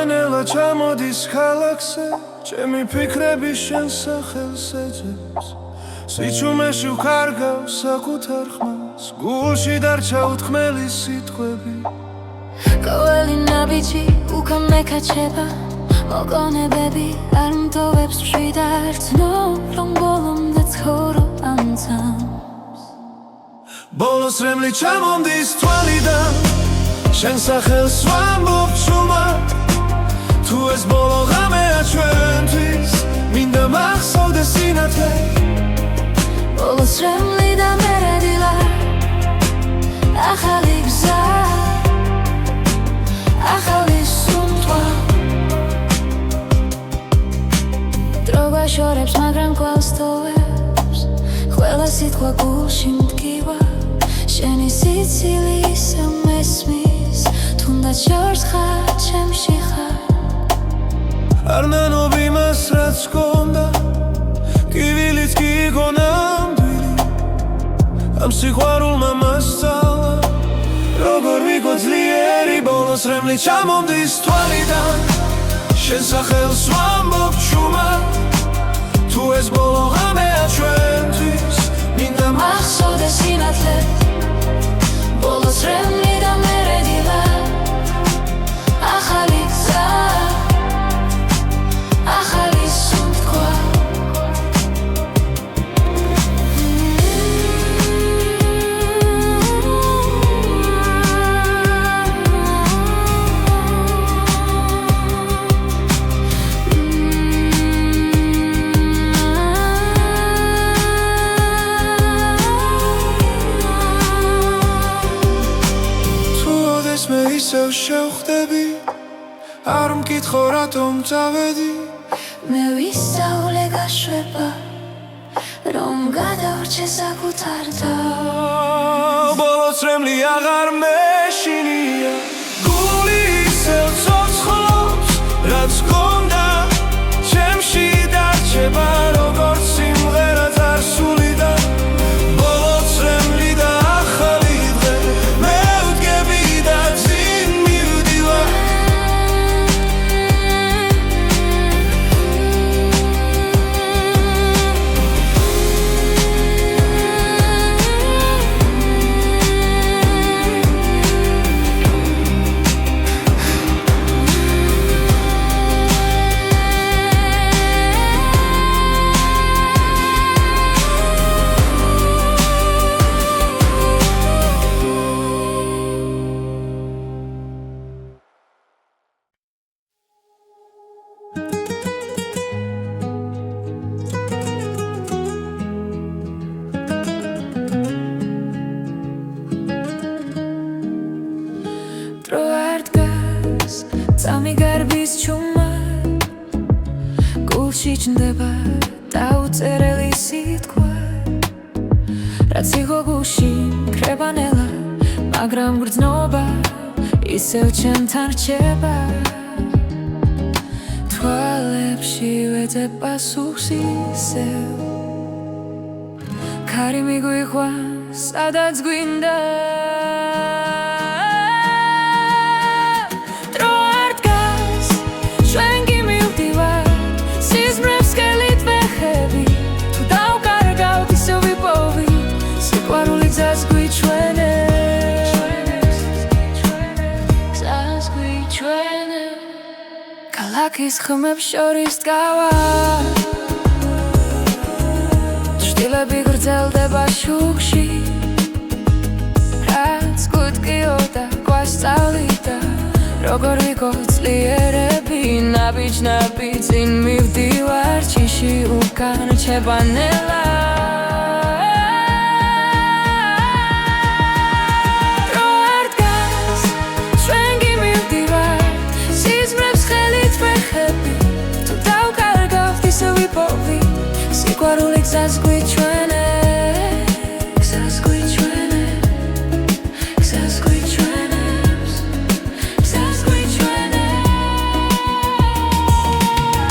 ნელა ჩამოდის ქალაქზე ჩემი ფიქრები შენ სახელს ეძებს სიჩუმეში ვქარგავს საკუთარ ხმას გულში დარჩა უთქმელი სიტყვები ყოველი ნაბიჯი უკან მეკაჩება მოგონებები არ მტოვებს მშვიდარ ცნობ რომ ბოლომდე ცხოვრობ ამ ძამს ბოლოს რემლი ჩამომდის თვალიდან შენ სახელს ვამბობ ჩუმად თუ ეს ბოლო ღამეა ჩვენთვის მინდა მახსოვდეს სინათლე ბოლოს რემლი და მერე დილა ახალი გზა ახალი სუნთვა დრო გვაშორებს მაგრამ კვლავ სტოვებს ყველა სიტყვა გულში მდგივა შენი სიცილი ისევ მესმის თუნდაც შორს ხარ ჩემში ხარ არ ნანობ იმას რაც გქონდა კივილიც კი იყო ნამდვილი ამ სიყვარულმა მასწავლა როგორ ვიყო ძლიერი ბოლოს რემლი ჩამომდის თვალიდან შენ სახელს ვამბობ ჩუმად თუ ეს ბოლო ღამეა ჩვენთვის მინდა მახსოვდეს სინათლე ბოლოს რემლი და მერე დილა ახალი გზა ახალი სუნთქვა მე ისევ შევხვდები არ მკითხო რატომ წავედი მე ვისწავლე გაშვება რომ გადავრჩე საკუთარ თავს ბოლოს რემლი აღარ მეშინია გული ისევ ცოცხლობს რაც გქონდა ჩემში დარჩება როგორც სიმღერა წარსულიდან ბოლოს რემლი და ახალი დღე მე ვდგები და წინ მივდივარ დრო არ დგას წამი გარბის ჩუმად გულში ჩნდება დაუწერელი სიტყვა რაც იყო გულში კრება ნელა მაგრამ გრძნობა ისევ ჩემთან რჩება თვალებში ვეძებ პასუხს ისევ ქარი მიგვიყვანს სადაც გვინდა ქალაქის ხმებს შორის დგავა ჭრილები გრძელდება შუქში რაც გვტკიოდა გვასწავლიდა როგორ ვიყო ძლიერები ნაბიჯ წინ მივდივარ ჭიში უკან რჩება ნელა სიყვარული გზას გვიჩვენებს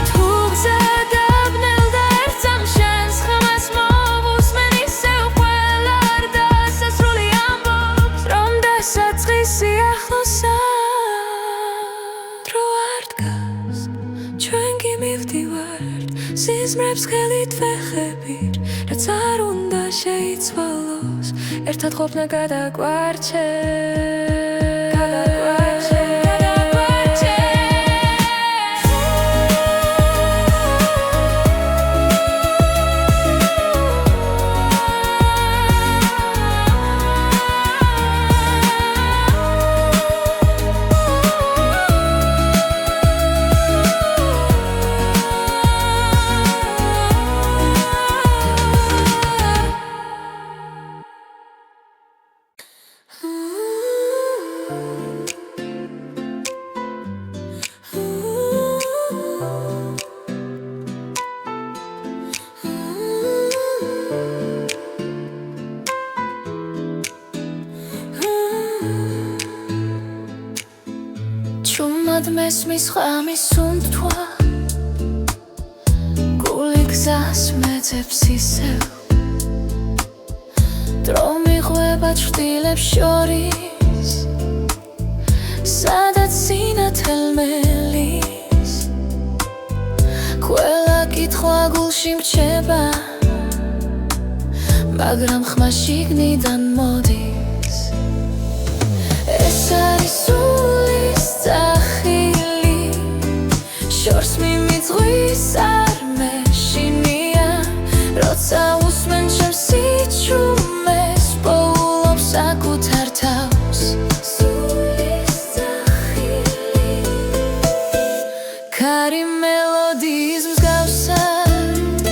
თუ გზა დაბნელდა ერთ წამს შენს ხმას მოვუსმენ ისევ ყველა არ დასასრული ამბობს რომ დასაწყისი ახლოსა დრო არ დგას მივდივარ სიზმრებს ხელით ვეხებիր რაც არ უნდა შეიცვალოს ერთად ყოფნა გადაგვარჩე Ჭუმად მესმის ღამის უნდთვა გული გზას მეძებს ისევ დრო მიღვება ჭრდილებს შორის სადაც სინათელ მელის ყველა კითხვა გულში მრჩება მაგრამ ხმა შიგნიდან მოდის ეს არის სულის ძახილი შორს მიმიძღვის არ მეშინია როცა უსმენ ჩემს სიჩუმეს პოულობს საკუთარ თავს სულის ძახილი ქარი მელოდიის მსგავსად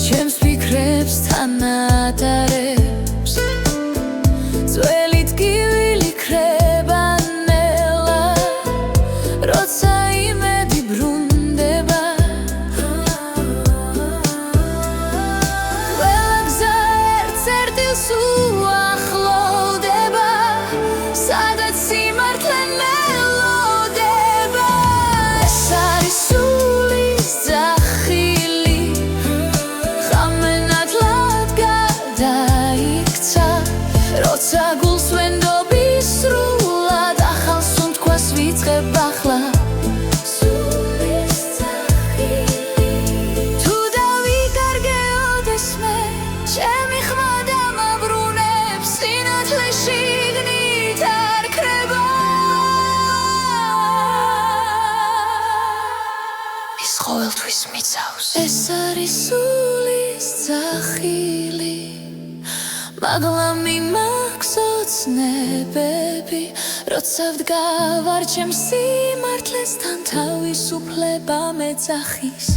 ჩემს ფიქრებს თან ადარებს ძველი ტკივილი ქრება ნელა როცა იმედი ბრუნდება ყველა გზა ერთ-ერთილს უახლოვდება სადაც სიმართლე მელოდება ეს არის სულის ძახილი ხამენადლად გადაიქცა როცა გულს ვენდობი სრულად ახალ სუნთქვას ვიწყებ ახლა სულის ძახილი თუ დავიკარგეოდეს მე ჩემი ხმა დამაბრუნებს სინათლე შიგნით არ ქრება ის ყოველთვის მიცავს ეს არის სულის ძახილი მაღლა მიმაქვს ოცნებები როცა ვდგავარ ჩემს სიმართლესთან თავისუფლება მეძახის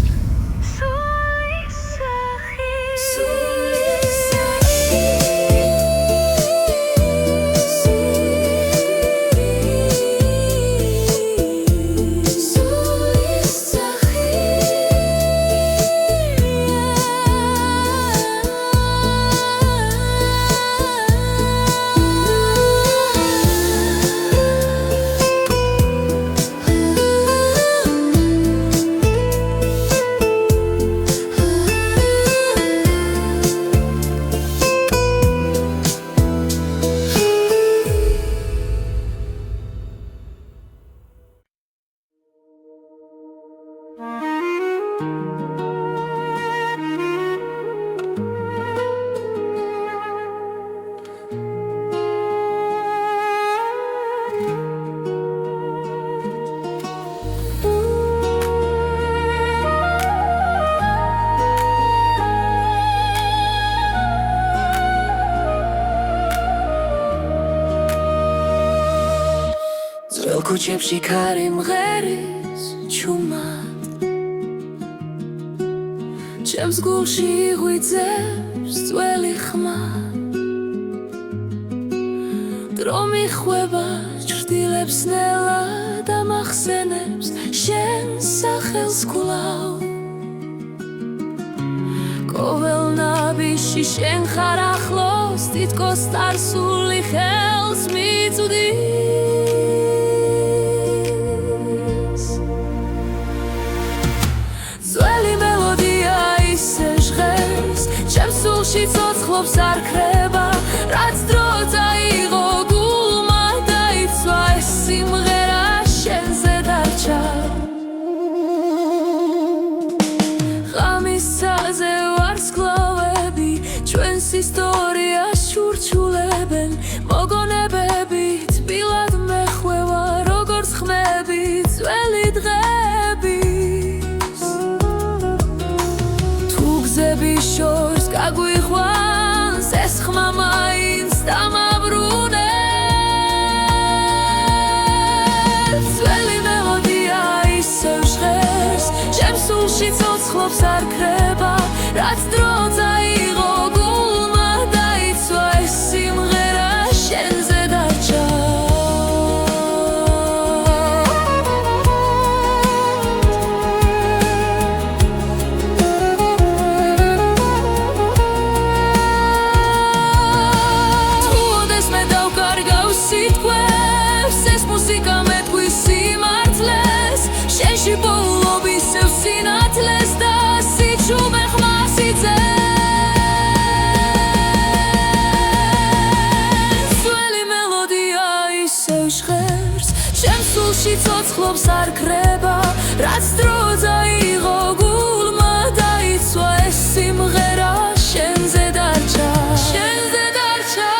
სულის ძახილი სულის ძველ ქუჩებში ქარი მღერის ჭუმად ჩემს გულში იღვიძებს ძველი ხმა დრო მიხვება ჭრდილებს ნელა და მახსენებს შენ სახელს კვლავ ყოველ ნაბიჯში შენ ხარ ახლოს თითქოს წარსული ხელს მიწვდის ძველი მელოდია ისე ჟღერს ჩემს სულში ცოცხლობს არ ქრება რაც დრო წაიღო გულმა დაიცვა ეს სიმღერა შენზე დარჩა ნების შორს გაგვიყვანს ეს ხმა მაინც დამაბრუნებს ძველი მელოდია ისევ ჟღერს ჩემ სულში ცოცხლობს არ ქრება რაც დრო წაიღო გულმა დაიცვა ეს სიმღერა შენზე დარჩა შენში ბოლობის სევ სინათლეს და სიჩუმე ხმას იძენს ძველი მელოდია ისევ ჟღერს ჩემ სულში ცოცხლობს არ ქრება რაც დრო წაიღო გულმა დაიცვა ეს სიმღერა შენზე დარჩა შენზე დარჩა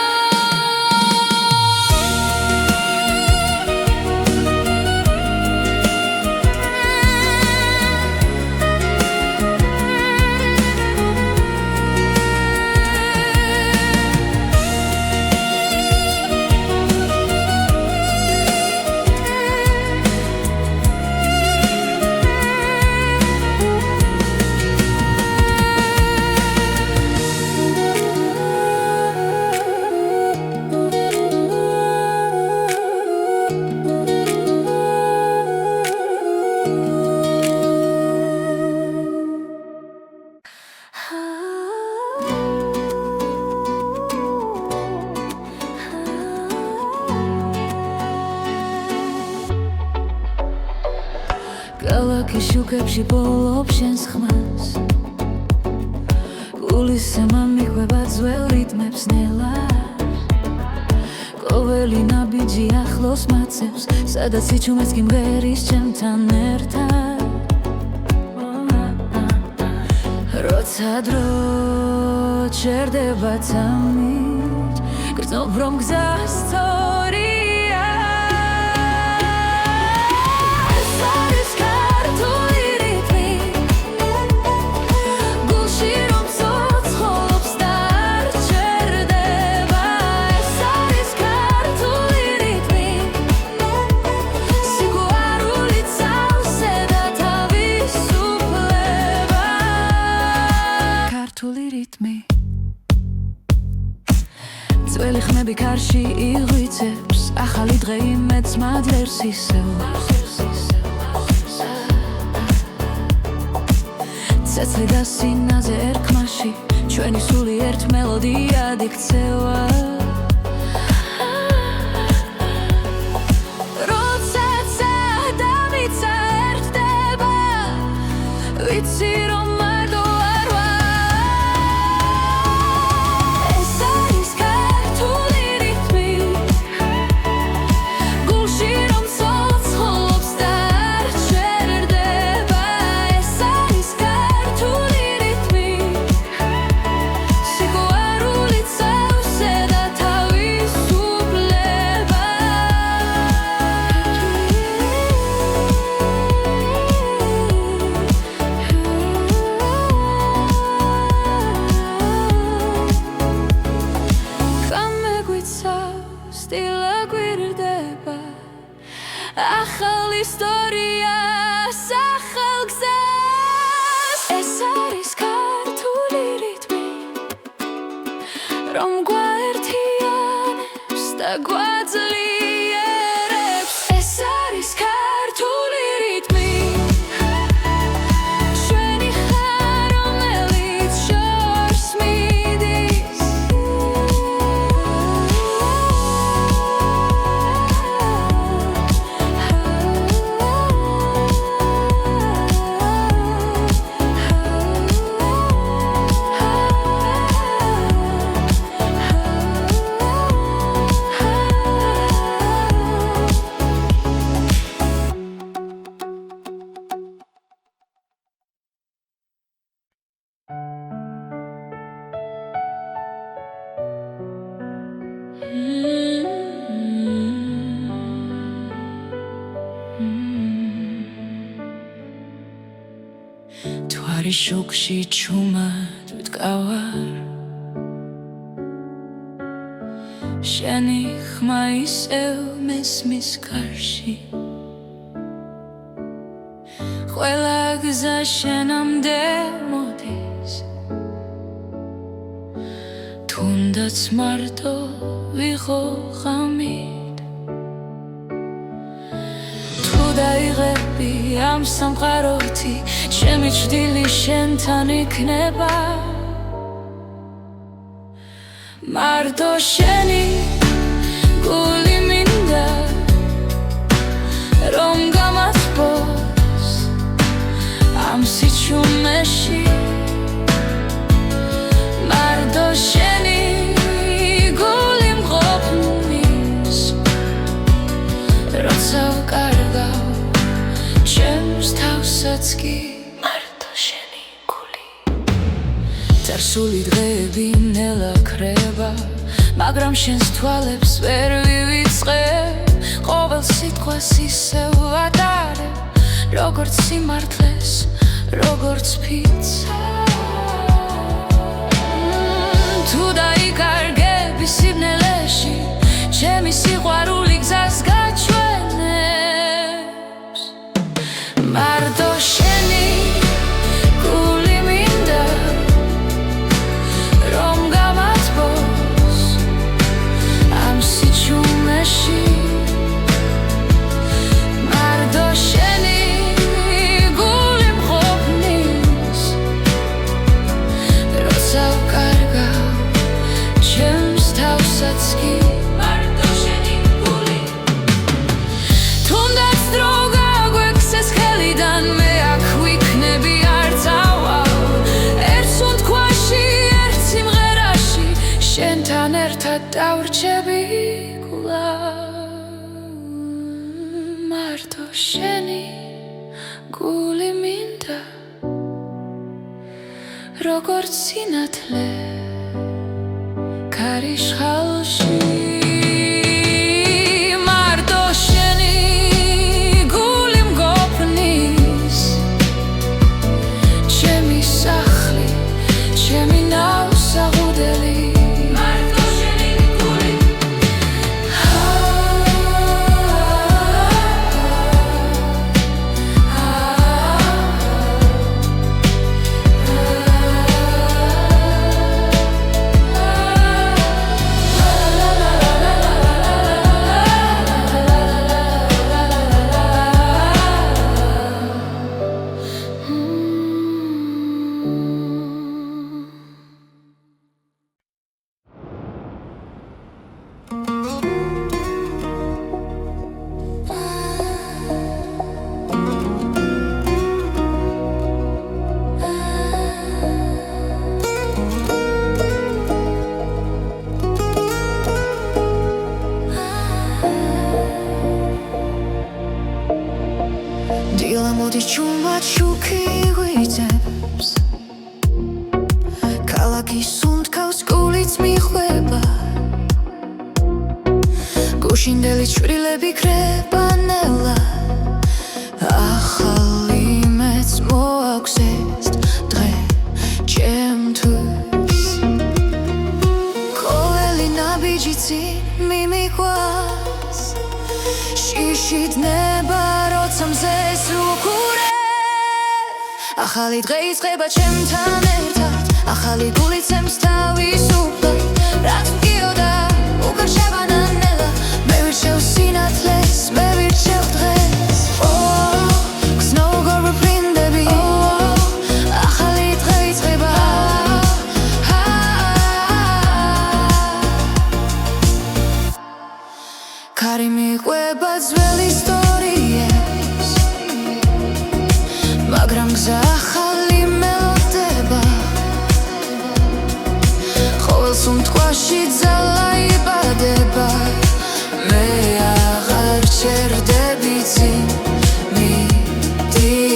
ქალაქის შუქებში ბოლობ შენს ხმას გულისემა მიხვება ძველ რიტმებს ნელა ყოველი ნაბიჯი ახლოს მაცევს სადაც სიჩუმეც გიმღერის ჩემთან ერთად როცა დრო ჩერდება თამით გრძნობ რომ გზა სწორია ეს არის ქართული რიტმი გულში რომ ცოცხლობს და არ ჩერდება ეს არის ქართული რიტმი სიყვარული წავსე და თავისუფლება ქართული რიტმი ძველი ხმები ქარში იღვიწებს ახალი დღე იმედს მადლერს ისევ ცეცხლი და სინაზე ერქმაში ჩვენი სული ერთ მელოდიად იქცევა როდესაც ადამიცა ერთდება ვიცი რომ მარტო არ ვარ ეს არის ქართული რიტმი გულში რომ ცოცხლობს და არ ჩერდება ეს არის ქართული რიტმი სიყვარული წავსე და თავისუფლება გამეგვიცავს სტილა გვირდება ახალ ისტორიას ახალ გზას ეს არის ქართული რიტმი რომ გვაერთიანებს და გვაძლიერებს ეს არის ქართული რიტმი ჩვენი ხარ რომელიც შორს მიდის თვარი შუქში ჩუმად მткავარ შენი ხმა ისევ მესმის გარში ყველა გზა შენამდე მოდის თუნდაც მარტო ვიყო ღამით თუ დაიღები ამ სამყაროთი ჩემი ჭრილი შენთან იქნება მარტო შენი გული მინდა რომ გამასპოს ამ სიჩუმეში მარტო შენი გული მყოფნის როცა ვკარგავ ჩემს თავსაც კი მარტო შენი გული წარსული დღეები ნელა ქრება მაგრამ შენს თვალებს ვერ ვივიწყებ ყოველ სიტყვას ისევ ვატარებ როგორც სიმართლეს როგორც ფიცა თუ დაიკარგები სიბნელეში ჩემი სიყვარული გზას გაჩვენებს მარტო შენი გული მინდა რომ გამასპოს ამ სიჩუმეში მარტო შენი გული მყოფნის როცა ვკარგავ ჩემს თავსაც კი მარტო შენი გული თუნდაც დრო გაგვექცეს ხელიდან მე აქ ვიქნები არც ავალ ერთ სუნთქვაში ერთ სიმღერაში შენთან ერთად დავრჩები მარტო შენი გული მინდა როგორც სინათლე ქარიშხალში მარტო შენი გული მგოფნის ჩემი სახლი ჩემი ნავსაღუდელი მარტო შენი გული დილა მოდის ჩუმად შუქი ღვიძებს ქალაქის სუნთქავს გულიც მიხვება გუშინდელი ჭრილები ქრება ნელა ახალი მეც მოაქვს ეს დღე ჩემთვის ყოველი ნაბიჯი წინ მიმიყვანს შიშით ნება როცა მზეს ვუყურებ ახალი დღე იწყება ჩემთან ერთად ახალი გული ცემს თავისუფლად რაც მგიოდა უკარშება ნელა მე ვირჩევ სინათლეს მე ვირჩევ დღეს გზნოგორ ვფრინდები ახალი დღე იწყება ქარი მიყვება ძველი ისტორიებს მაგრამ გზა ახალი მელოდება ყოველ სუნთქვაში ძალა იბადება მე აღარ ჩერდები წინ მიდივარ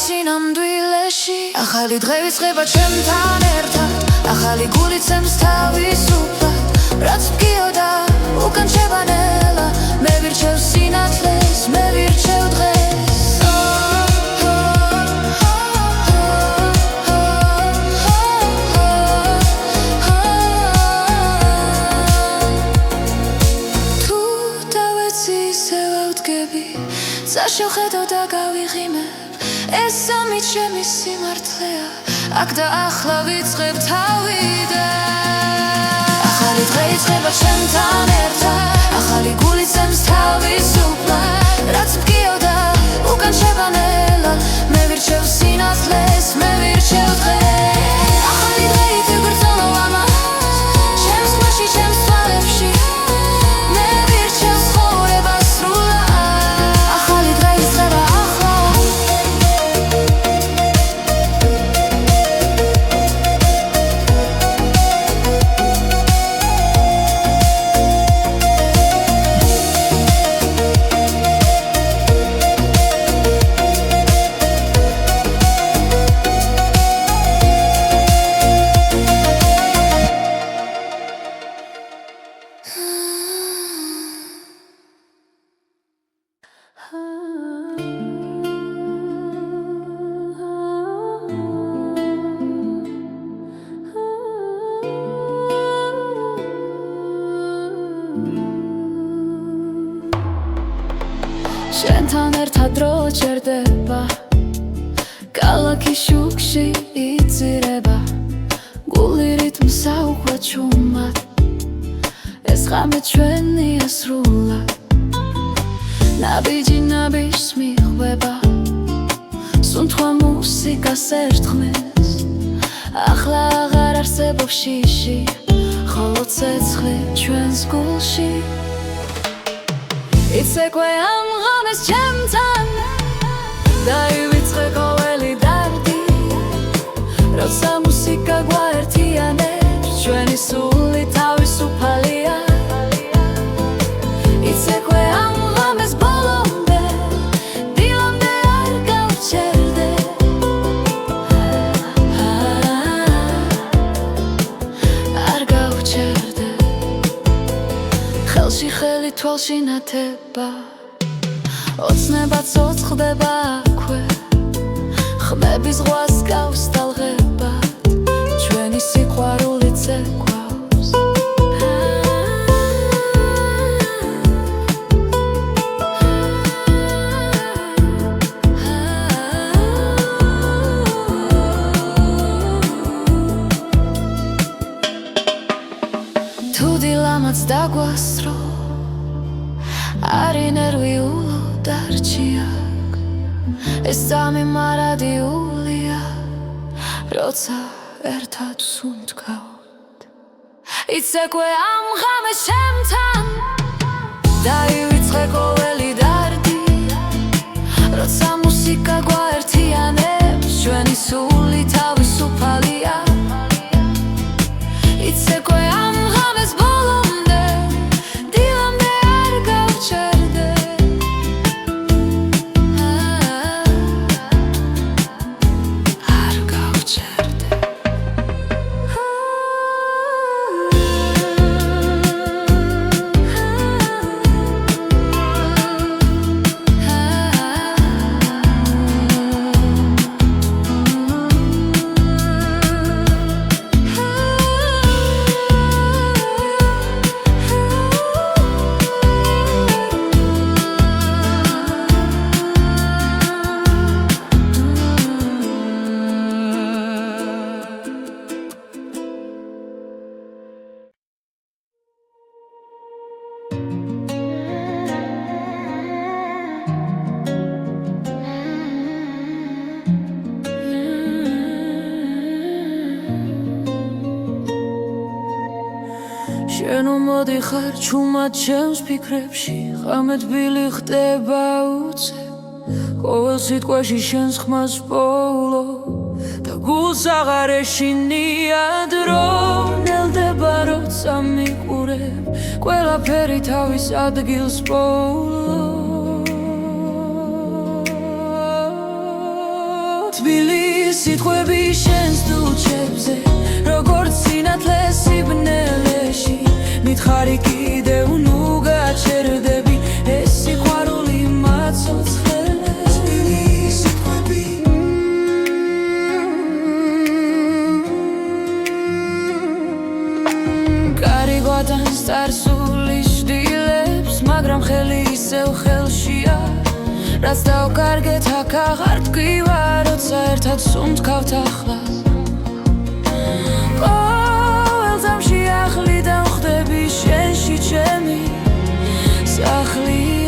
სინამდვილეში ახალი დღე ვიწყება ჩემთან ერთად ახალი გულით ცემს თავისუფლად რაც მგიოდა უკან შევანელა მე ვირჩევ სინათლეს მე ვირჩევ დღეს თუ დავეცი ისე ვავდგები საშევხედო და გავიღიმებ ეს სამით ჩემი სიმართლეა აქ და ახლა ვიწყებ თავიდან ახალი დღე იწყება ჩემთან ერთად ახალი გულით ცემს თავისუფლად რაც მგიოდა უკან შევანელა მე ვირჩევ სინათლეს მე ვირჩევ დღეს ახალი დღე ითვიგრძელო ამას ჩემს ხმაში ჩემს თვალებში მე ვირჩევ ცხოვრებას სრულად ახალი დღე იწყება ახლა შენთან ერთად დრო ჩერდება ქალაქის შუქში იწირება გული რიტმს აუხვა ჩუმად ეს ღამე ჩვენია სრულად ნაბიჯი ნაბიჯს მიხვდება სუნთქვა მუსიკას ერთხმეს ახლა აღარ არსებობს შიში ხოლო ცეცხლი ჩვენს გულში იცეკვე ამ ღამეს ჩემთან დაივიწყე ყოველი დარდი როცა მუსიკა გვაერთიანებს ჩვენი სული თავისუფალია იცეკვე ამ ღამეს ბოლომდე დილამდე არ გავჩერდე არ გავჩერდე ხელში ხელი თვალში ნათება ოცნება ცოცხლდება აქვე ხმების ზღვას გავს ტალღებად ჩვენი სიყვარული ცეკვავს თუ დილამაც დაგვასრო არი ნერვიულო დარჩიაკ ეს სამი მარადიულია როცა ერთად სუნთქავთ იცეკვე ამ ღამეს ჩემთან დაივიწყე ყოველი დარდი როცა მუსიკა გვაერთიანებს ჩვენი სული თავისუფალია იცეკვე ამ ღამეს ბოლომდე დილამდე არ გავჩერდე არ გავჩერდე შენო მოდიხარ ჩუმად ჩემს ფიქრებში ღამე თბილი ხდება უცებ ყოველ სიტყვაში შენს ხმას პოულო და გულს აღარ ეშინია დრო ნელდება როცა მიყურებ ყველაფერი თავის ადგილს პოულო თბილი სიტყვები შენს დუჩებზე როგორც სინათლე სიბნელეში მითხარი კიდევ ნუ გაჩერდები ეს სიყვარული მაცოცხლეს თბილი სიტყვები კარი გვატანს წარსული შდილებს მაგრამ ხელი ისევ ხელშია რაც დავკარგეთ აქ აღარ ტკივა როცა ერთად სუნთქავთ ახლა ყოველ ძამში ახლი დავხდები შენში ჩემი სახლია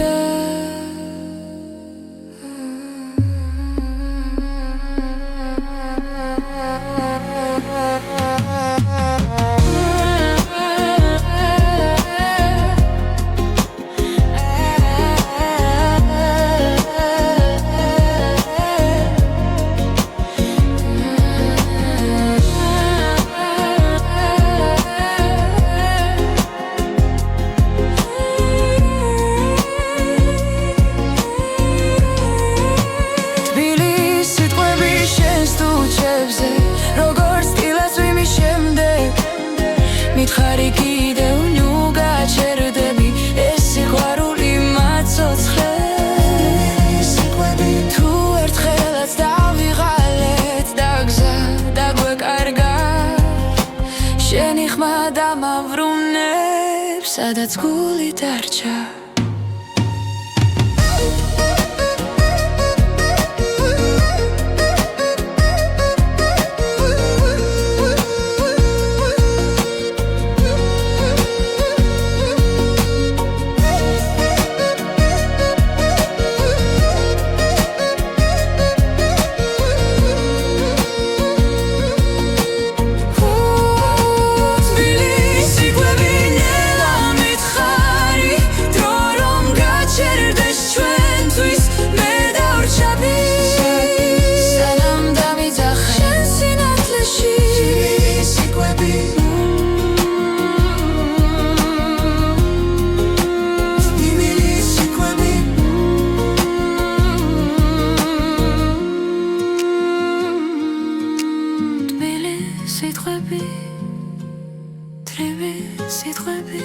მითხარი კიდევ ნუ გაჩერდები ეს სიყვარული მაცოცხლეს თუ ერთხელაც დავიღალეთ და გზა დაგვეკარგა შენი ხმა დამავრუნებს სადაც გული დარჩა სიტყვები თრივი სიტყვები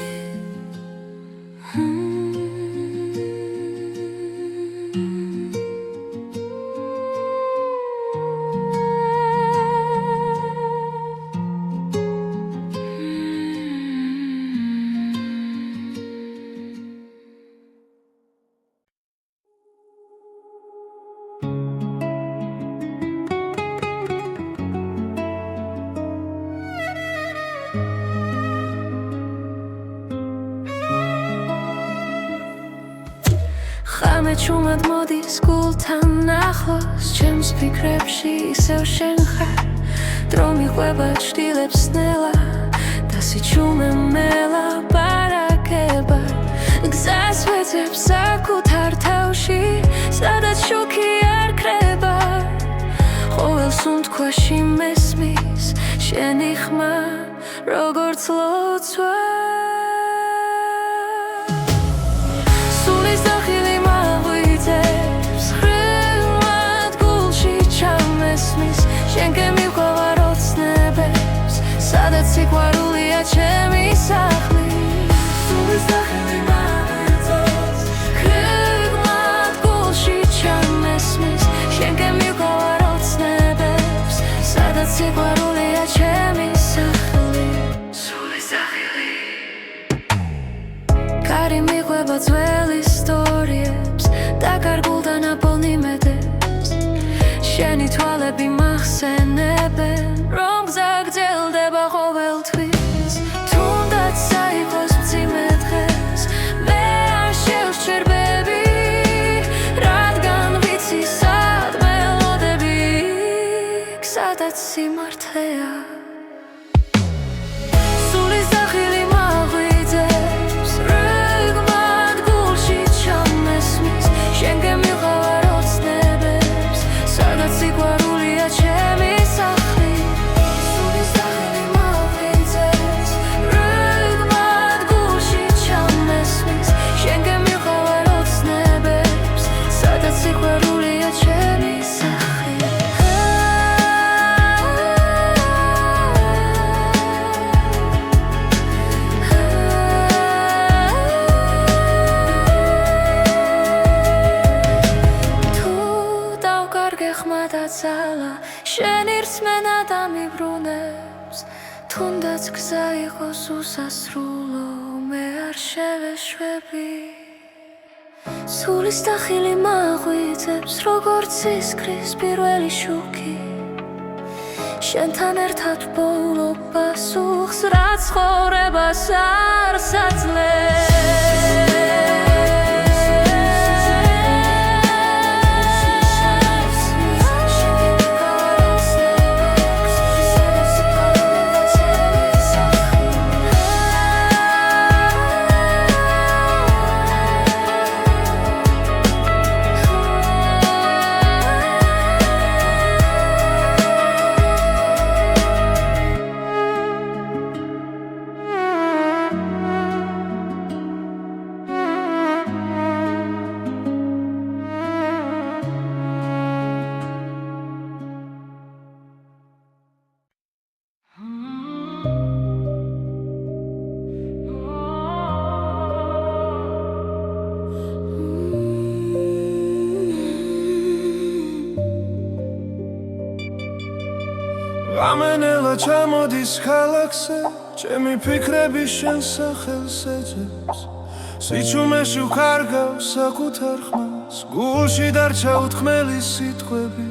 ხამე ჩუმად მოდის გულთან ახლოს ჩემს ფიქრებში ისევ შენ ხარ დრო მიყვება ჭდილებს ნელა და სიჩუმე მელაპარაკება გზას ვეძებ საკუთარ თავში სადაც შუქი არ ქრება ყოველ სუნთქვაში მესმის შენი ხმა როგორც ლოცვა სადაც სიყვარულია ჩემი სახლი სულის დახელი მაგვიწევს ხრიგმად გულში ჩამესმის შენ გემიყვარ ოცნებებს სადაც სიყვარულია ჩემი სახლი სულის დახელი კარი მიყვება ძველ ისტორიებს დაკარგულ და ნაპოვნი მედებს შენი თვალები მახსენებენ რომ გზა გრძელდება ყოველთვის თუნდაც საიყოს მძიმე დღეს მე არ შევსჩერბები რადგან ვიცი სად მელოდები სადაც სიმართლეა სულის დახილი მაგვიწევს რიგმად გულში ჩამესმის შენ გემიყვარ ოცნებებს სადაც სიყვარულია ჩემი სახლი სულის დახილი მაგვიწევს რიგმად გულში ჩამესმის შენ გემიყვარ ოცნებებს სადაც სიყვარულია ჩემი სახლი გადაცალა შენი რწმენა დამიბრუნებს თუნდაც გზა იყოს უსასრულო მე არ შევეშვები სულის დახილი მაღვიძებს როგორც ისკრის პირველი შუქი შენთან ერთად ბოლო პასუხს რაც ცხოვრებას არ საძლებს Ամենելա չամոդիս քալաքսե Չեմի փիքրեբի շեն սախել սեջებს Սիչում է շուք արգավ սակութ արխմաս Գուլշի դարչա ութխմելի սիտխվեբի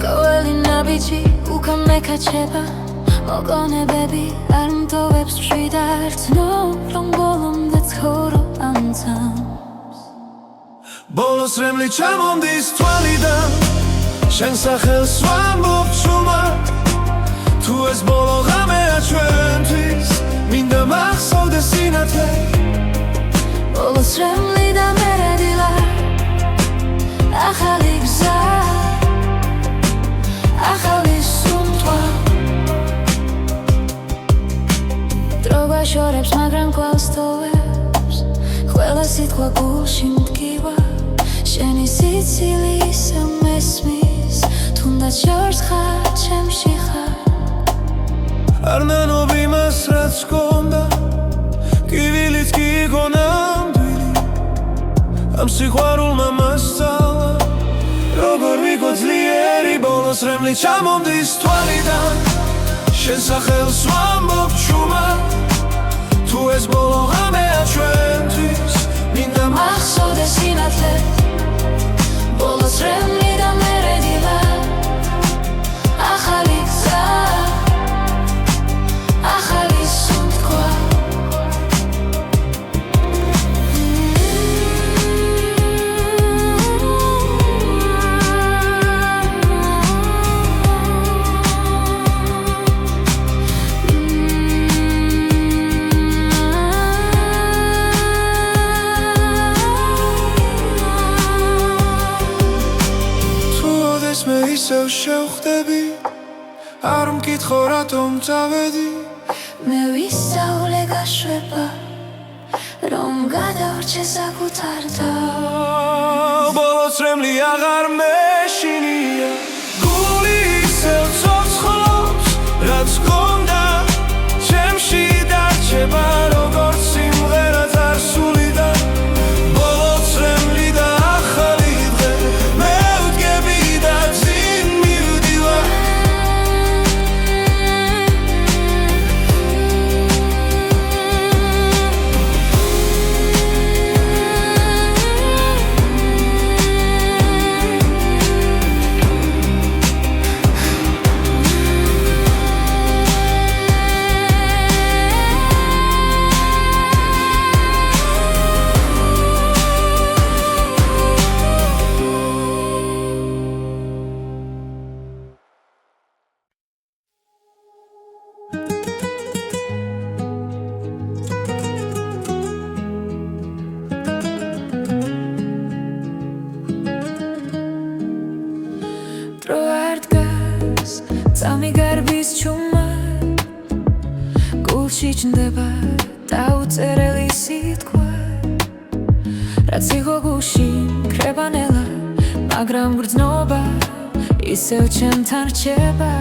Կավելի նաբիջի ուկա մեկաչեպա Մոգոնեբեբի արմտովებს շիդարց Նորոն բոլում դեց խորո անցամս Բոլոս ռեմլի չամոնդիս թվալիդան Շեն սախել սվան բոբչումա Tu es բոլողամ է աչվենթիս Մինդը մախսով դեսինատ է Բոլոս ռեմլի դա մերեդիլա Ախալի գզա Ախալի սունտվա Դրոգա շորեպս մագրան կվաստովեպս Խվելա սիտկվա գուլշի մտկիվա Շենի սիցիլիս ամեսմիս Թունդաց շորս խաչ եմ շիխա Arnanovi masrats konda Kivilit ki gonam dvili Am siguarul mamas sala Rogor mi kozlieri Bolos remli chamondis tvalidan Shen sachel swan bobchuma Tu es bologame achventis Minda Machso desinatle Bolos remli da meredila Achalik za Achali sundkwa Tu odes me isev sheuxdebi Ar mkitxo ratom tavedi მე ვისწავლე გაშვება რომ გადავრჩე საკუთარდა Բոլոս ռեմլի աղար մեշինია Գուլի իսև ծոցխոց Რაც կոնդա Չեմ շիդա չեպա Როგორც სიმღერაც არ სულიდა Բոլոս ռեմլի და ახალი დღე მე ვდგები და წინ მივდივარ Წამიგარბის ჩუმა გულში ჩნდება დაუწერელი სიტყვა რაც იყო გულში კრებანელა მაგრამ გრძნობა ისევ ჩემთან რჩება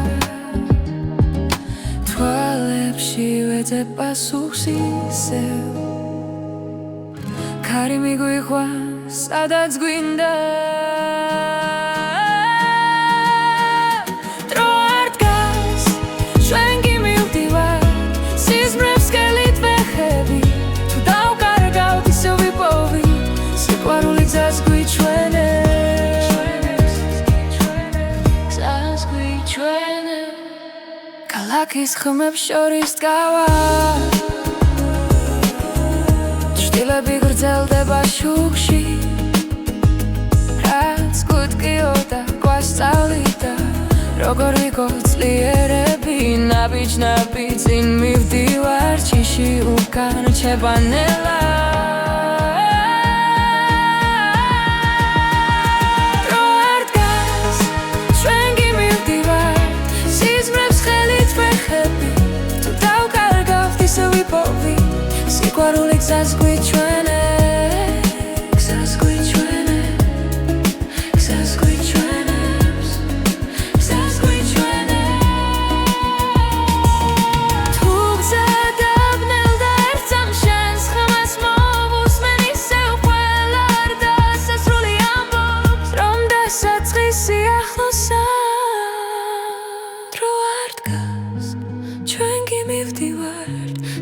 თვალებში ვეძებ პასუხს ისევ ქარი მიგვიყვანს სადაც გვინდა ქალაქის ხმებს შორის დგავა ჭრილები გრძელდება შუქში რაც გუტკიო და გვასწავლიდა როგორ ვიქოცლიერები ნაბიჯ-ნაბიჯ წინ მივდივარ ჯიში უკან ჩებანელა დრო არ დგას ჩვენ გიმივდივართ სიზმრებს ხელით ვეხები თუ დავკარგავთ ისე ვიპოვით სიყვარული გზას გვიჩვენებს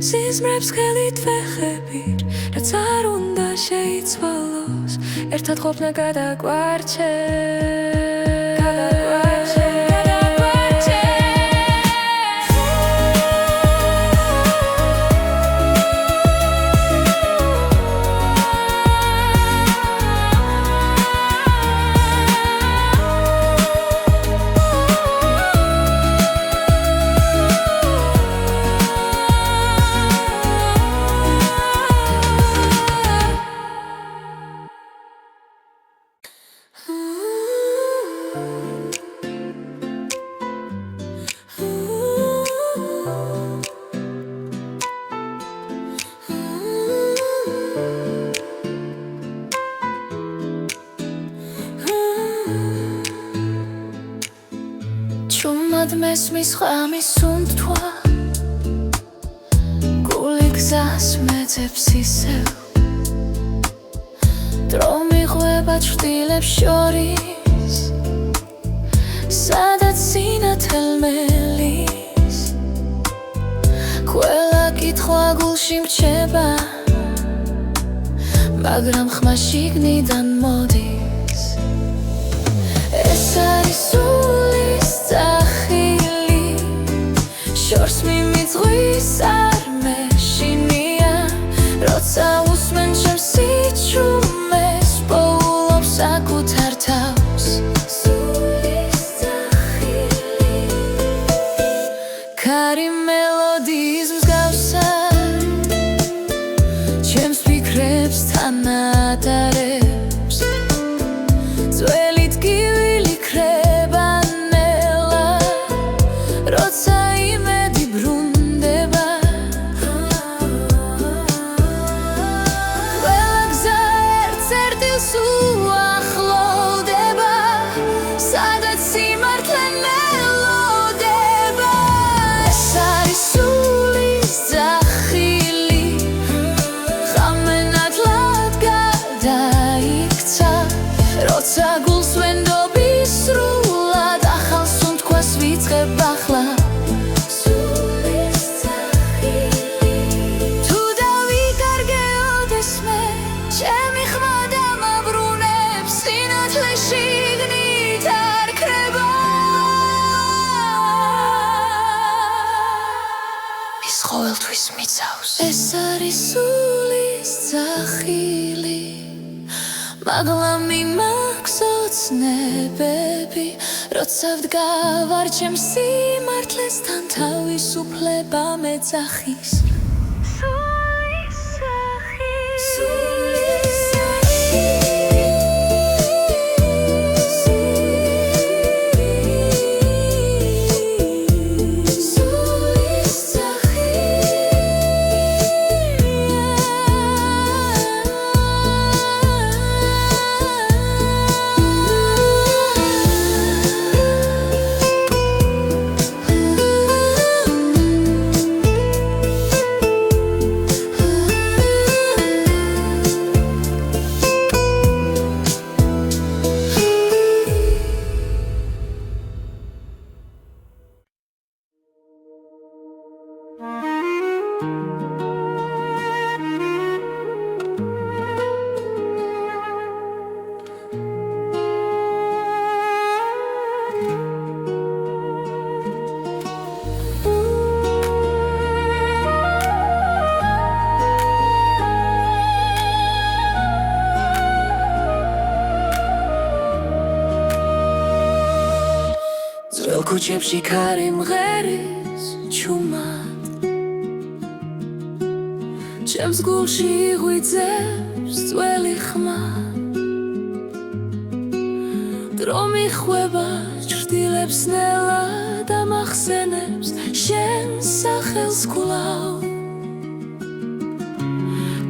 სიზმრებს ხელით ვეხებით რაც არ უნდა შეიცვალოს ერთად ყოფნა გადაგვარჩევს Чумად მესმის ხამის უნდთვა გული გზას მეძებს ისევ დრო მიღვება ჭრილებს შორის სადაც სინათელ მელის ყველა კითხვა გულში მრჩება მაგრამ ხმა შიგნიდან მოდის ეს არის შორს მიმიძღვის არ მეშინია როცა უსმენ ჩემს სიჩუმეს პოულობს საკუთარ თავს სულის ძახილი კარი მელოდიის მსგავსა ჩემს ფიქრებს თან ატარებს ძველი ტკივილი ქრება ნელა როცა ეს არის სულის ძახილი მაღლა მიმაქვს ოცნებები როცა ვდგავარ ჩემს სიმართლესთან თავისუფლება მეძახის სულის ძველ ქუჩებში ქარი მღერის ჩუმად ჩემს გულში იღვიძებს ძველი ხმა დრო მიხვება ჭრდილებს ნელა და მახსენებს შენ სახელს კვლავ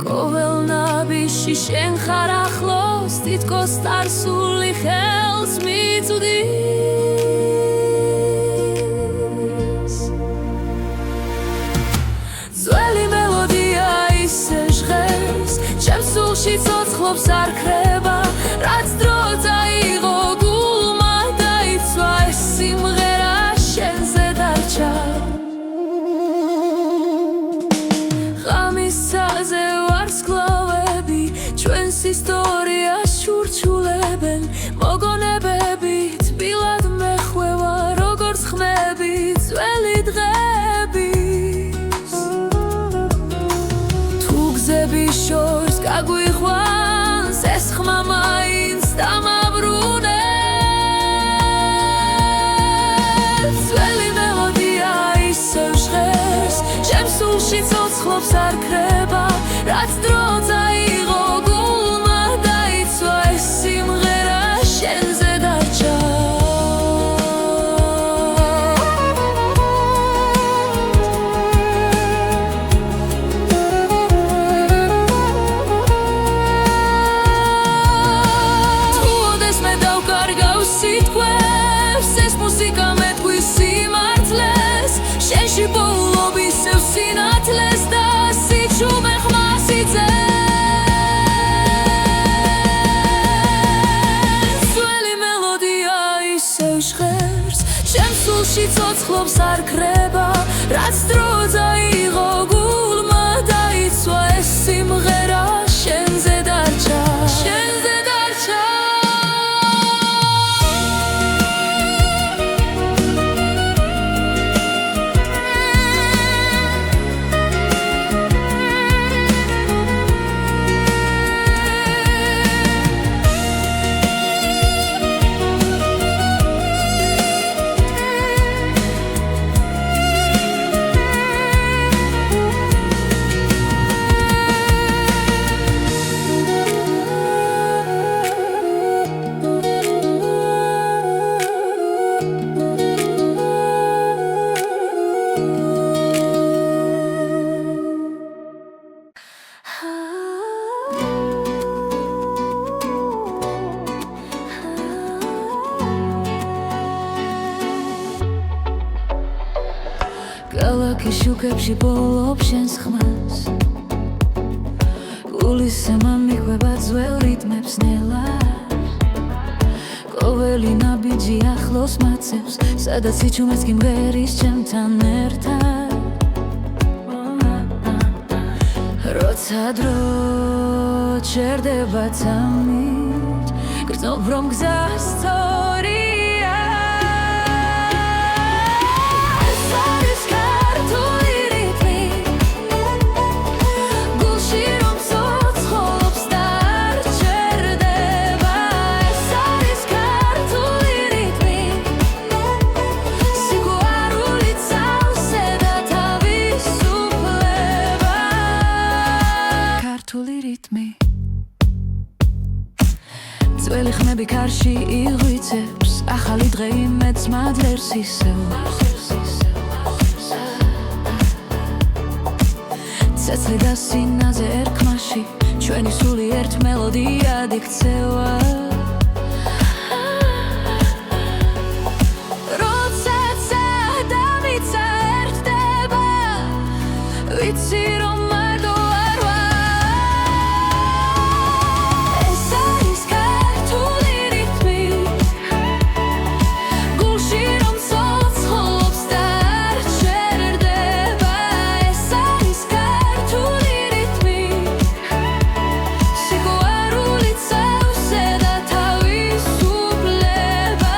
ყოველ ნაბიჯში შენ ხარ ახლოს თითქოს წარსული ხელს მიწვდის ძველი მელოდია ისე ჟღერს ჩემს სულში ცოცხლობს არ ქრება რაც დრო წაიღო გულმა დაიცვა ეს სიმღერა შენზე დარჩა ღამისაზე ვარსკვლავები ჩვენს ისტორიას შურჩულებენ მოგონებები თბილად მეხვევა როგორც ხმები ძველი დღების თუ გზების შორს გაგვიხვანს ეს ხმა მაინც დამაბრუნებს ძველი მელოდია ისევ ჟღერს ჩემს სულში ცოცხლობს არ ქრება რაც დრო წაიღო გულმა დაიცვა ეს სიმღერა შენზე დარჩა თუ ოდეს მე დავკარგავ სიტყვებს ეს მუსიკა მეტყვის სიმართლეს შენში პოულობ ისევ სინათლეს და სიჩუმე ხმას იძენს ძველი მელოდია ისევ ჟღერს ჩემს სულში ცოცხლობს არ ქრება რაც დრო წაიღო გულმა დაიცვა ეს სიმღერა შენზე დარჩა შენზე დარჩა ქალაქის შუქებში პოულობ შენს ხმას გულისემა მიხვება ძველ რიტმებს ნელა ყოველი ნაბიჯი ახლოს მაცევს სადაც სიჩუმეც კი მღერის ჩემთან ერთად როცა დრო ჩერდება თამით გრძნობ რომ გზა სწორია ეს არის ქართული რიტმი გულში რომ ცოცხლობს და არ ჩერდება ეს არის ქართული რიტმი სიყვარული წავსე და თავისუფლება ქართული რიტმი ძველი ხმები ქარში იღვიძებს ახალი დღე იმედს მადლერს ისევ ცეცხლი და სინაზე ერქმაში ჩვენი სული ერთ მელოდიად იქცევა როცა დამიცა ერთდება ვიცი რომ მარტო არ ვარ ეს არის ქართული რიტმი გულში რომ ცოცხლობს და არ ჩერდება ეს არის ქართული რიტმი სიყვარული წავსე და თავისუფლება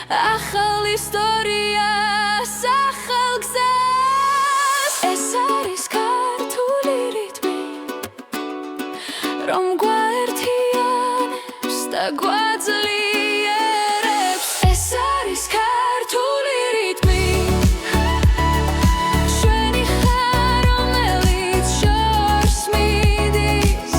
ახალ ისტორიას, ახალ გზას. ეს არის ქართული რიტმი, რომ გვაერთიანებს და გვაძლიერებს. ეს არის ქართული რიტმი, ჩვენი ხარ, რომელიც შორს მიდის.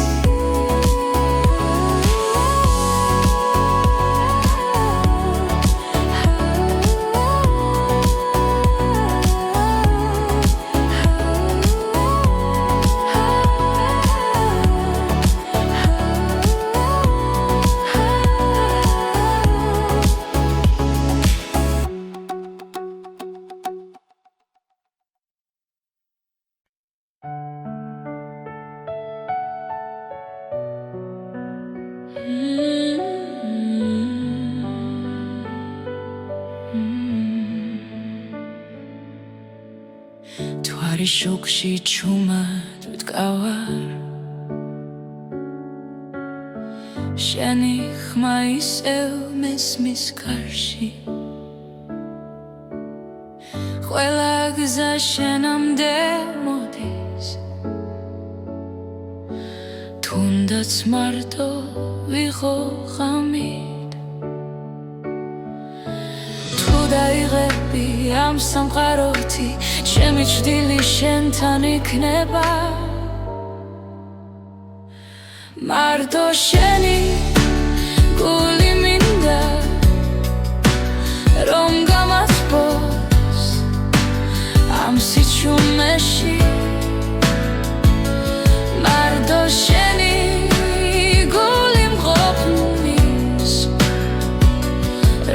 თვარი შუქში ჩუმად ვდგავარ, შენი ხმა ისევ მესმის გარში. ყველა გზა შენამდე მოდის, თუნდაც მარტო ვიყო ღამით. თუ დაიღები ამ სამყაროთი, ჩემი ჭრილი შენთან იქნება. მარტო შენი გული მინდა, რომ გამაწბოს ამ სიჩუმეში. მარტო შენი გული მყოფნის,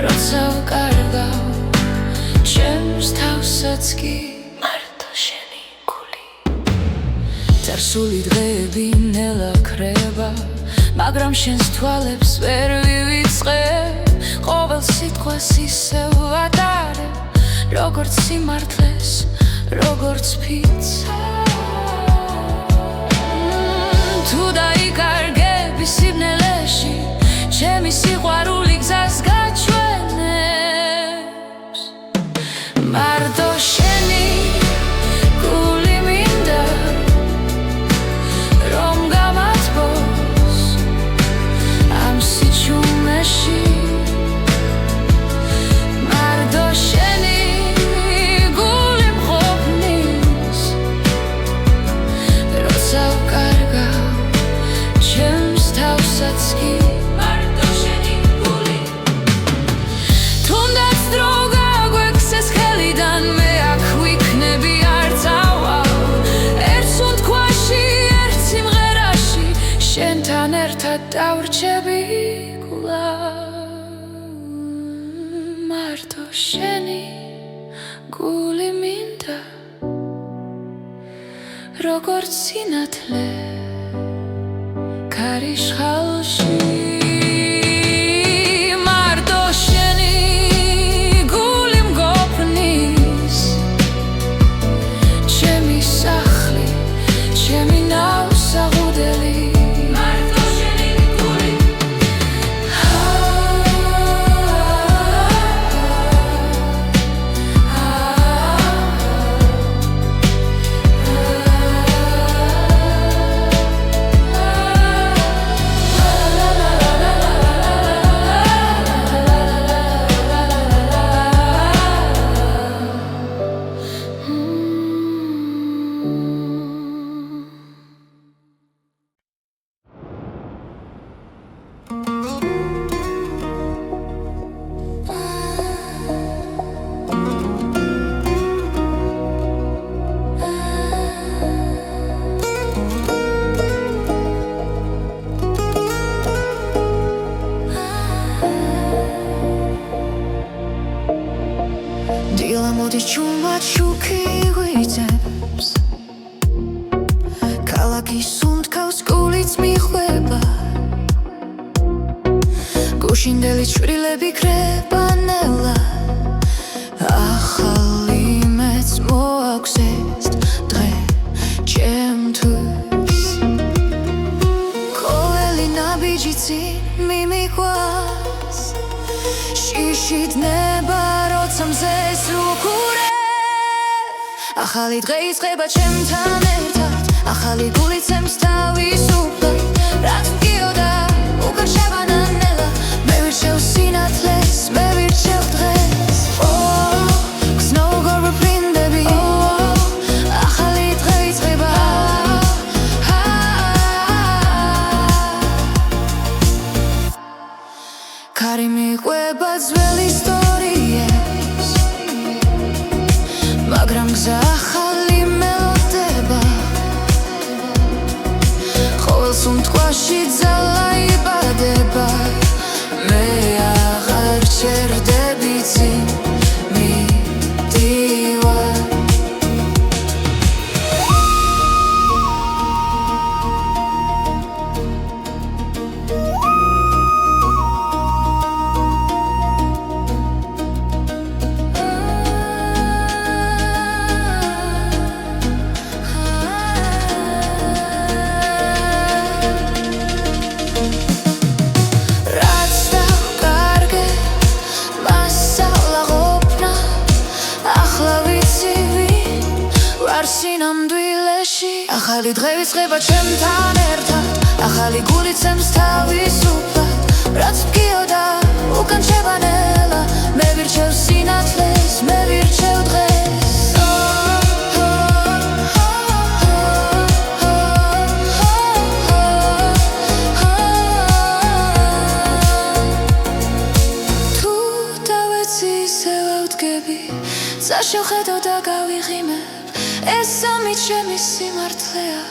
როცა ვკარგავ ჩემს თავსაც კი. მარტო შენი გული. წარსული დღეები ნელა ქრება, მაგრამ შენს თვალებს ვერ ვივიწყებ. ყოველ სიტყვას ისევ ვატარებ, როგორც სიმართლეს, როგორც ფიცა. თუ დაიკარგები სიბნელეში, ჩემი სიყვარული გზას გაჩვენებს. მარტო შენი გული მინდა, რომ გამაწბოს ამ სიჩუმეში. მარტო შენი გული მყოფნის, როცა ვკარგავ ჩემს თავსაც კი. მარტო შენი გული. თუნდაც დრო გაგვექცეს ხელიდან, მე აქ ვიქნები არ წავალ. ერთ სუნთქვაში, ერთ სიმღერაში, შენთან ერთად დავრჩები კვლავ. მარტო შენი გული მინდა, როგორც სინათლე ქარიშხალში. მარტო შენი გული მგოფნის, ჩემი სახლი, ჩემი ნავსაღუდელი. მარტო შენი გული. დილა მოდის ჩუმად შუქი ვიძებს, ქალაქის სუნთქავს გულიც მიხვება. გუშინდელი ჩვრილები ქრება ნელა, ახალი მეც მოაქვს ეს დღე ჩემთვის. ყოველი ნაბიჯი წინ მიმიყვას, შიშიდნება როცა მზეს უყურე ახალი დღე იწყება ჩემთან ერთად ახალი გული ცემს თავისუფლად რაც მგიოდა უკან შევანანელა მე ვირჩევ სინათლეს მე ვირჩევ დღეს გზნოგორ ვფრინდები ახალი დღე იწყება კარი მიყვება ძველ ისტორიებს მაგრამ გზა ახალი მელოდება ყოველ სუნთქვაში ძალა იბადება მე აღარ ჩერდები წინ მიდივარ ახალი დღე იწყება ჩემთან ერთად ახალი გული ცემს თავისუფლად რაც მგიოდა უკან შევანელა მე ვირჩევ სინათლეს მე ვირჩევ დღეს თუ დავეცი ისე ვდგები საშუხედო და გავიღიმებ ეს სამი ჩემი სიმართლეა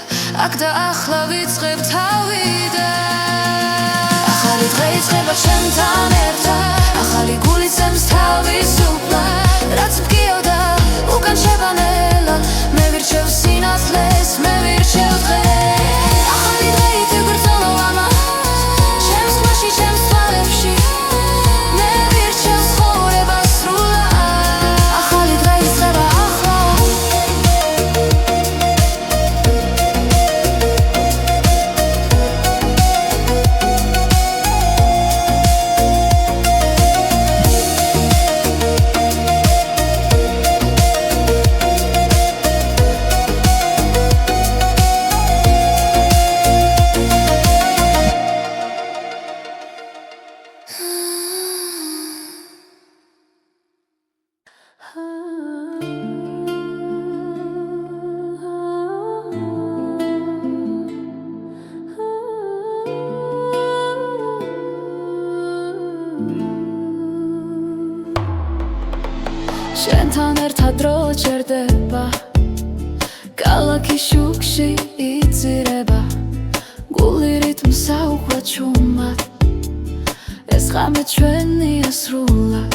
აქ და ახლა ვიწყებ თავიდან ახალი დღე იწყება ჩემთან ერთად ახალი გული ცემს თავისუფლად რაც მგიოდა უკან შევანელა მე ვირჩევ სინათლეს მე ვირჩევ დღეს ახალი დღე ითეგვირწოლო ამას ჩემს ხმაში ჩემს თვალებში მე ვირჩევ ცხოვრება სრულად ახალი დღე იწყება შენთან ერთად დრო ჩერდება ქალაქის შუქში იწირება გული რიტმს აუხვა ჩუმად ეს ღამე ჩვენია სრულად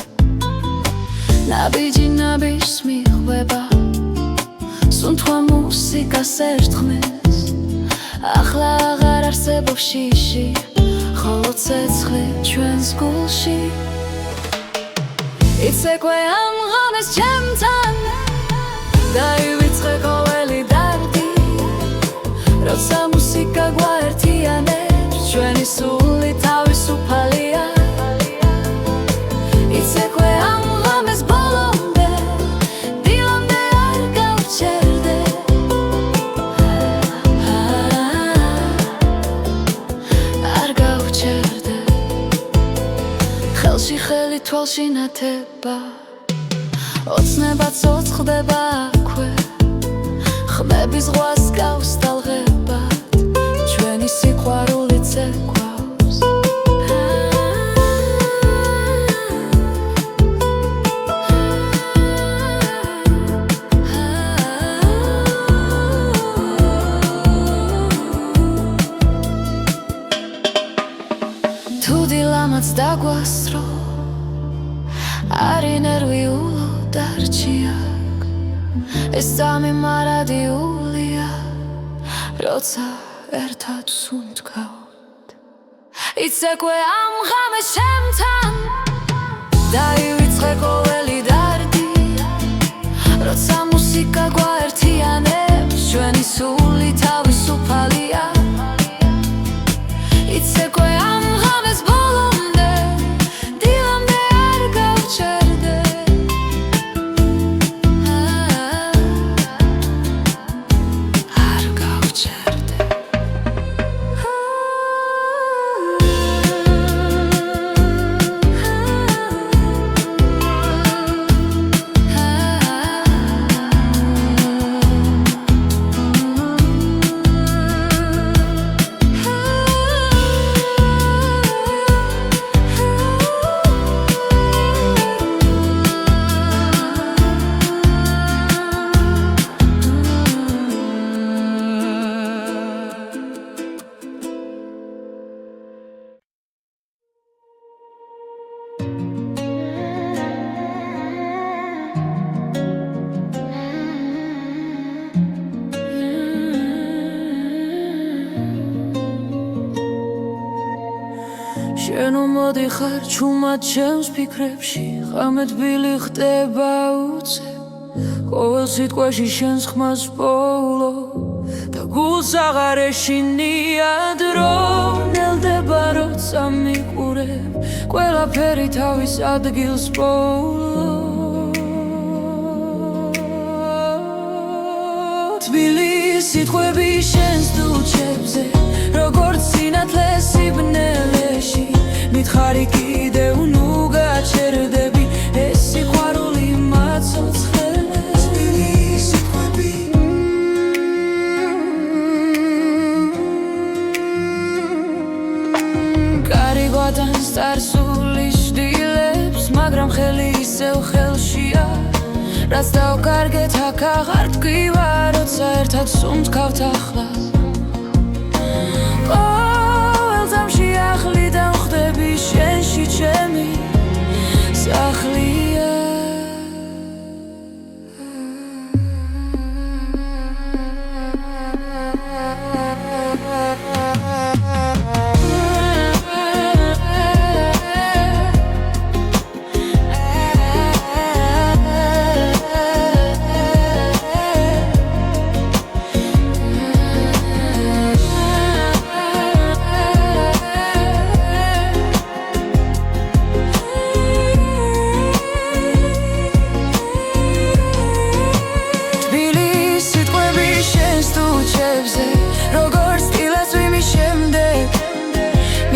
ნაბიჯი ნაბიჯს მიხვდება სუნთქვა მუსიკას ერთხმის ახლა აღარ არსებობს შიში ხოლო ცეცხლი ჩვენს გულში იცეკვე ამ ღამეს ჩემთან დაივიწყე ყოველი დარდი როცა მუსიკა გვაერთიანებს ჩვენი სული თავისუფალია იცეკვე ამ ღამეს ბოლომდე დილამდე არ გავჩერდე არ გავჩერდე ხელში ხელი თვალში ნათება ოცნება ცოცხლდება აქვე ხმების ზღვას გავს ტალღებად ჩვენი სიყვარული ცეკვავს თუ დილამაც დაგვასრო არი ნერვიულო დარჩიაკ ეს სამი მარადიულია როცა ერთად სუნთქავთ იცეკვე ამ ღამეს ჩემთან დაივიწყე ყოველი დარდი როცა მუსიკა გვაერთიანებს ჩვენი სული თავისუფალია იცეკვე ამ ღამეს ბოლომდე დილამდე მოდიხარ ჩუმად ჩემს ფიქრებში ღამე-თბილი ხდება უცებ ყოველ სიტყვაში შენს ხმას პოულო და გულს აღარ ეშინია დრო ნელდება როცა მიყურებ ყველაფერი თავის ადგილს პოულო თბილი სიტყვები შენს დუჩებზე როგორც სინათლე სიბნელეში მითხარი კიდევ ნუ გაჩერდები ეს სიყვარული მაცოცხლეს თბილი სიტყვები გარიგვატანს წარსულის შდილებს მაგრამ ხელი ისევ ხელშია რაც დავკარგეთ აქ აღარ ტკივა როცა ერთად სუნთქავთ ახლა ყოველ ძამში ახლიდან ხდები შენში ჩემი სახლია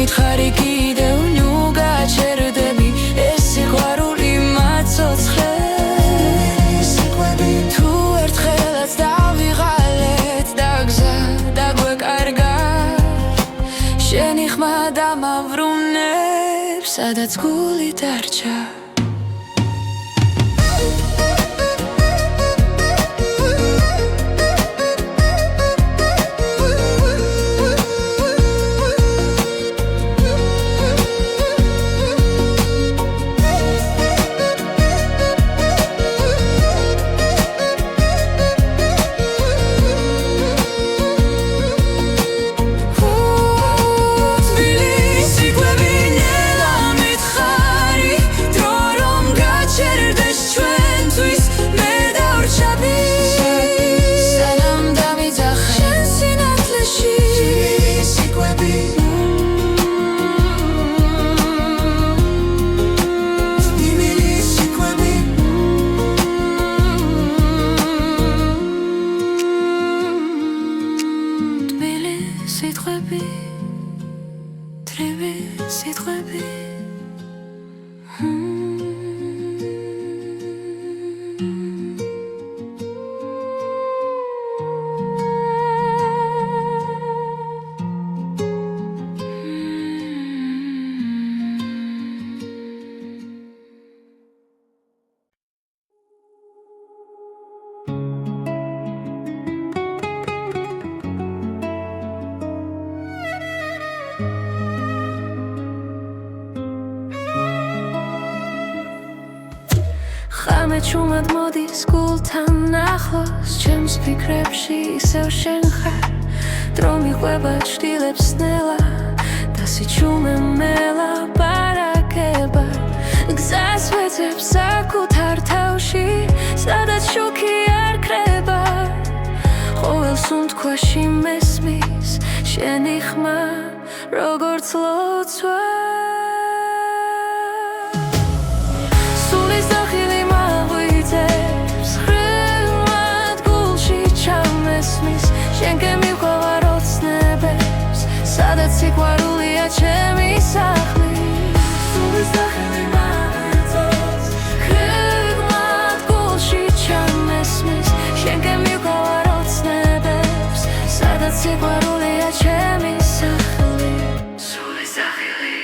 მითხარი კიდევ ნუ გაჩერდები ეს სიყვარული მაცოცხლეს თუ ერთხელაც დავიღალეთ და გზა დაგვეკარგა შენი ხმა დამავრუნებს სადაც გული დარჩა ხამე ჩუმად მოდის გულთან ახლოს ჩემს ფიქრებში ისევ შენ ხარ დრო მიყვება ჩtildeებს ნელა და სიჩუმე მელაპარაკება გზას ვეძებს საკუთარ თავში სადაც შუქი არ ქრება ყოველ სუნთქვაში მესმის შენი ხმა როგორც ლოცვა სადაც სიყვარულია ჩემი სახლი სულის დახელი მაღლითებს ხრიგმად გულში ჩამესმის შენ გემიყვარ ოცნებებს სადაც სიყვარულია ჩემი სახლი სულის დახელი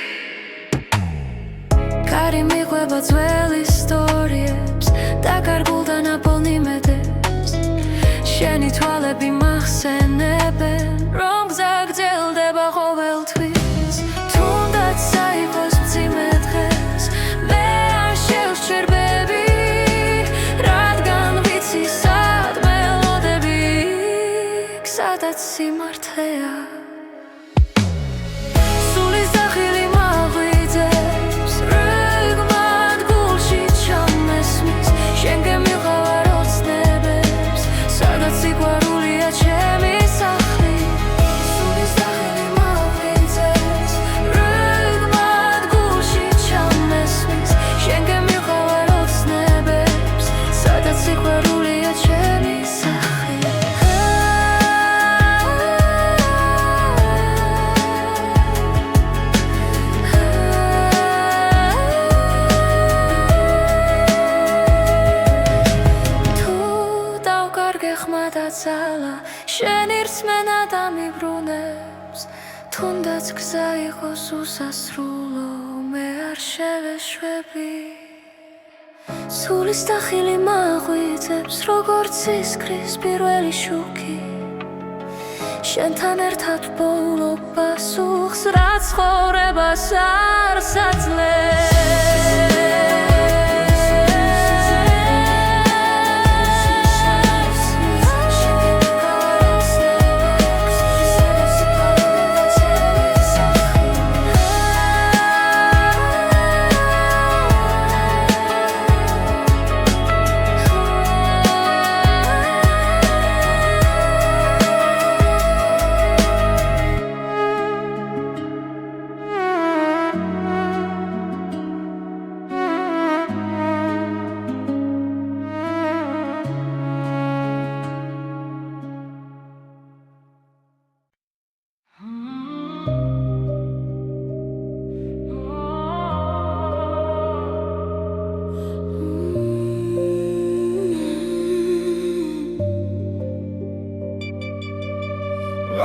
კარი მიყვება ძველ ისტორიებს და კარგულდა ნაპოვნი მეტებს შენი თვალები მახსენებენ რომ გზა გრძელდება ყოველთვის თუნდაც საიყოს მძიმე დღეს მე არ შევსჩერბები რადგან ვიცი სად მელოდები სადაც სიმართლეა სულის დახილი მაღლითებს თუნდაც გზა იყოს უსასრულო მე არ შევეშვები სულის დახილი მაღვიძებს როგორც ისქრის პირველი შუქი შენთან ერთად ბოლო პასუხს რაც ცხოვრებას არ საძლევს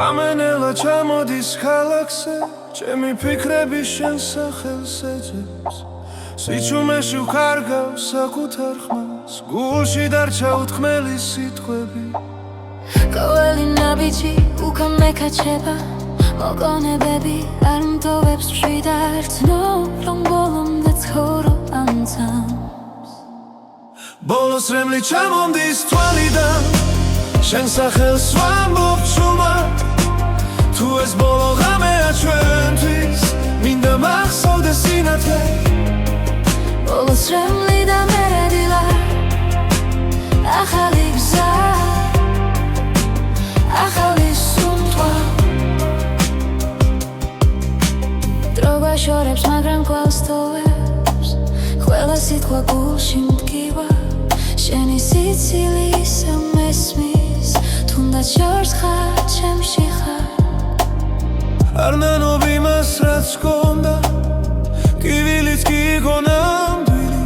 Ամենելա չամոդիս քալաքսե Չեմի փիքրեբի շեն սախելս էջեպս Սիչում է շուք արգավ սակութ արխմաս Գուլշի դարչա ութքմելի սիտխվեբի Կովելի նաբիջի ուկա մեկաչեպա Մոգոնեբեբի արմտովեպս շիդարց Նոռոն բոլոմ դեց խորո անցամս Բոլոս ռեմլի չամոդիս թվալիդան Շեն սախելս վամբով չումա Tu es bolo game a čventis Minda maqsod sinate Bolos remli da meredila Axali gza Axali sumtwa Droga შორებს მაგრამ კვალს თოვებს ყველა სიტყვა გულში მდგივა შენი სიცილი ისევ მესმის თუნდაც შორს ხარ ჩემში ხარ Arnanobi masrats konda Kivilits ki gonamdvili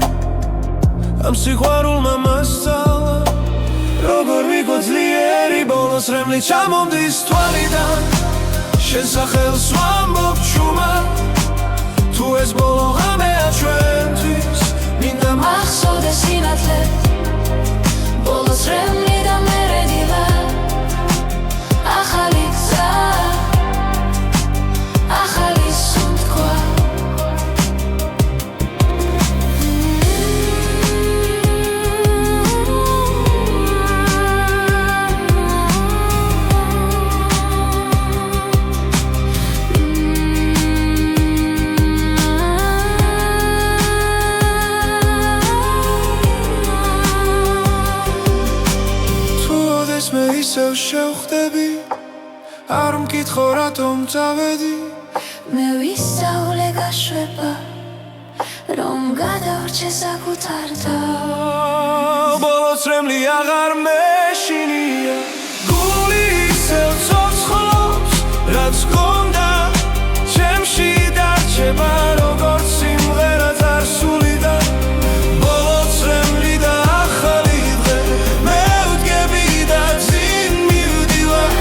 Am siguarulma mastsala Rogor migodzlieri Bolos remli chamondis tvalidan Shen sachels vambov chuma Tu es bolo game a čventis Minda maqsod sinatle Bolos remli da meredila Axali gza Axali sumtkva Tu odes me isev shevxdebi Ar mkitxo ratom tsavedi მე ვისწავლე გაშვება რომ გადავრჩე საკუთარ თავს Bolos remli აღარ მეშინია Guli issev ცოცხლობს რაც გონდა ჩემში დარჩება როგორც სიმღერა წარსულიდან Bolos remli და ახალი დღე მე ვდგები და წინ მივდივარ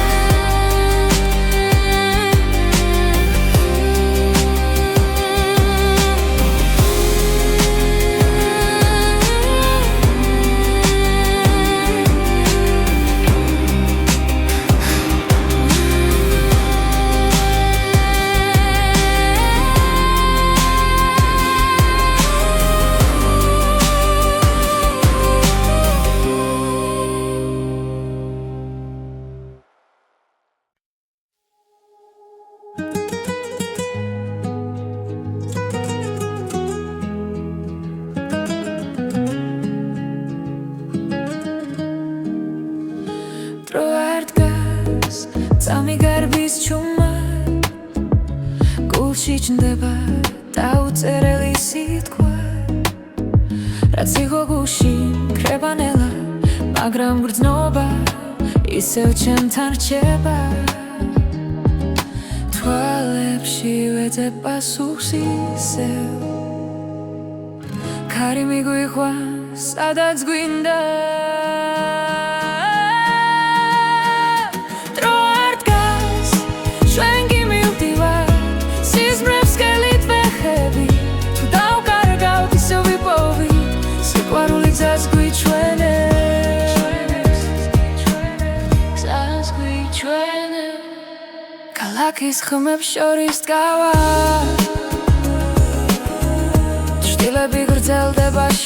დრო არ დგას წამი გარბის ჩუმა გულში ჩნდება დაუწერელი სიტყვა რაც იყო გულში მქრებანელა მაგრამ გრძნობა ისევ ჩემთან რჩება თვალებში ვეძებ პასუხს ისევ ქარი მიგვიყვანს სადაც გვინდა დრო არ დგას ჩვენ კი მივდივართ ქალაქის ხმებს შორის დგავა, ჭრილები გრძელდება